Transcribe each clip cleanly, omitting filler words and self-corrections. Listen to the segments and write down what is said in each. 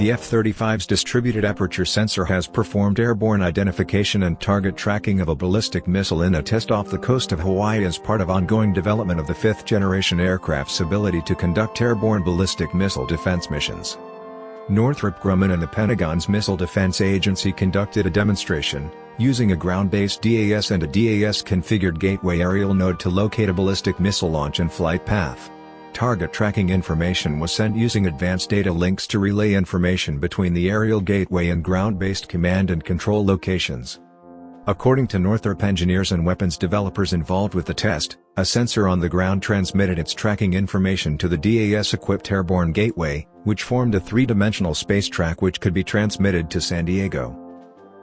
The F-35's distributed aperture sensor has performed airborne identification and target tracking of a ballistic missile in a test off the coast of Hawaii as part of ongoing development of the fifth-generation aircraft's ability to conduct airborne ballistic missile defense missions. Northrop Grumman and the Pentagon's Missile Defense Agency conducted a demonstration, using a ground-based DAS and a DAS-configured gateway aerial node to locate a ballistic missile launch and flight path. Target tracking information was sent using advanced data links to relay information between the aerial gateway and ground-based command and control locations. According to Northrop engineers and weapons developers involved with the test, a sensor on the ground transmitted its tracking information to the DAS-equipped airborne gateway, which formed a three-dimensional space track which could be transmitted to San Diego.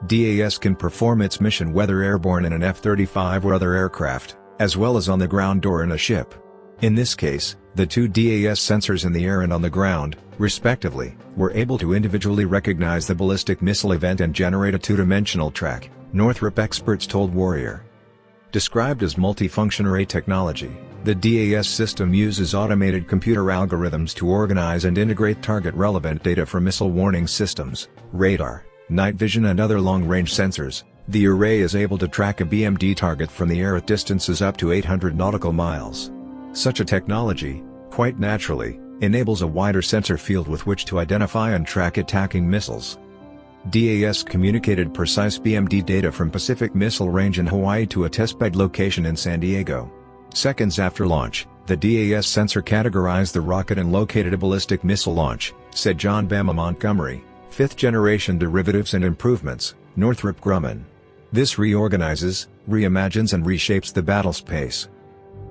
DAS can perform its mission whether airborne in an F-35 or other aircraft, as well as on the ground or in a ship. In this case, the two DAS sensors in the air and on the ground, respectively, were able to individually recognize the ballistic missile event and generate a two-dimensional track, Northrop experts told Warrior. Described as multifunction array technology, the DAS system uses automated computer algorithms to organize and integrate target-relevant data from missile warning systems, radar, night vision and other long-range sensors. The array is able to track a BMD target from the air at distances up to 800 nautical miles. Such a technology, quite naturally, enables a wider sensor field with which to identify and track attacking missiles. DAS communicated precise BMD data from Pacific Missile Range in Hawaii to a testbed location in San Diego. Seconds after launch, the DAS sensor categorized the rocket and located a ballistic missile launch, said John Bama Montgomery, fifth-generation derivatives and improvements, Northrop Grumman. This reorganizes, reimagines and reshapes the battle space.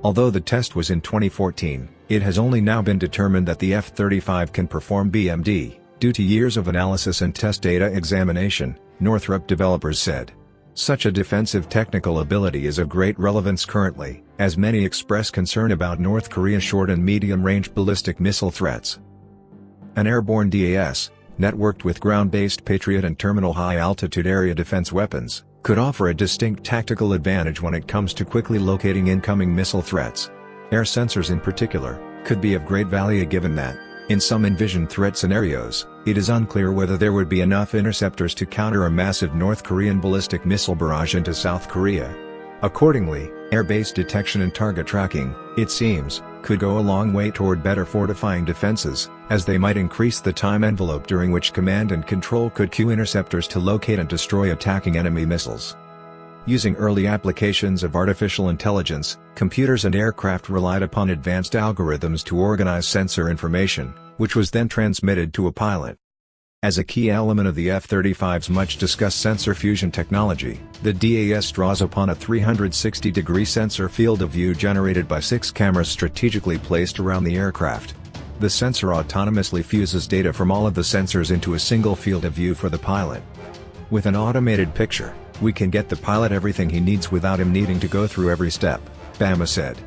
Although the test was in 2014, it has only now been determined that the F-35 can perform BMD, due to years of analysis and test data examination, Northrop developers said. Such a defensive technical ability is of great relevance currently, as many express concern about North Korea's short and medium-range ballistic missile threats. An airborne DAS, networked with ground-based Patriot and terminal high-altitude area defense weapons, could offer a distinct tactical advantage when it comes to quickly locating incoming missile threats. Air sensors in particular, could be of great value given that, in some envisioned threat scenarios, it is unclear whether there would be enough interceptors to counter a massive North Korean ballistic missile barrage into South Korea. Accordingly, air-based detection and target tracking, it seems, could go a long way toward better fortifying defenses, as they might increase the time envelope during which command and control could cue interceptors to locate and destroy attacking enemy missiles. Using early applications of artificial intelligence, computers and aircraft relied upon advanced algorithms to organize sensor information, which was then transmitted to a pilot. As a key element of the F-35's much-discussed sensor fusion technology, the DAS draws upon a 360-degree sensor field of view generated by 6 cameras strategically placed around the aircraft. The sensor autonomously fuses data from all of the sensors into a single field of view for the pilot. With an automated picture, we can get the pilot everything he needs without him needing to go through every step, Bama said.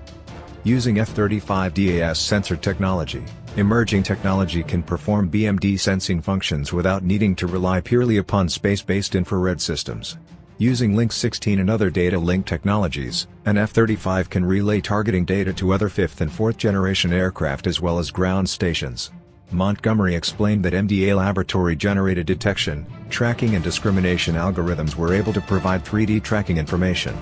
Using F-35 DAS sensor technology, emerging technology can perform BMD sensing functions without needing to rely purely upon space-based infrared systems. Using Link 16 and other data link technologies, an F-35 can relay targeting data to other 5th and 4th generation aircraft as well as ground stations. Montgomery explained that MDA laboratory-generated detection, tracking and discrimination algorithms were able to provide 3D tracking information.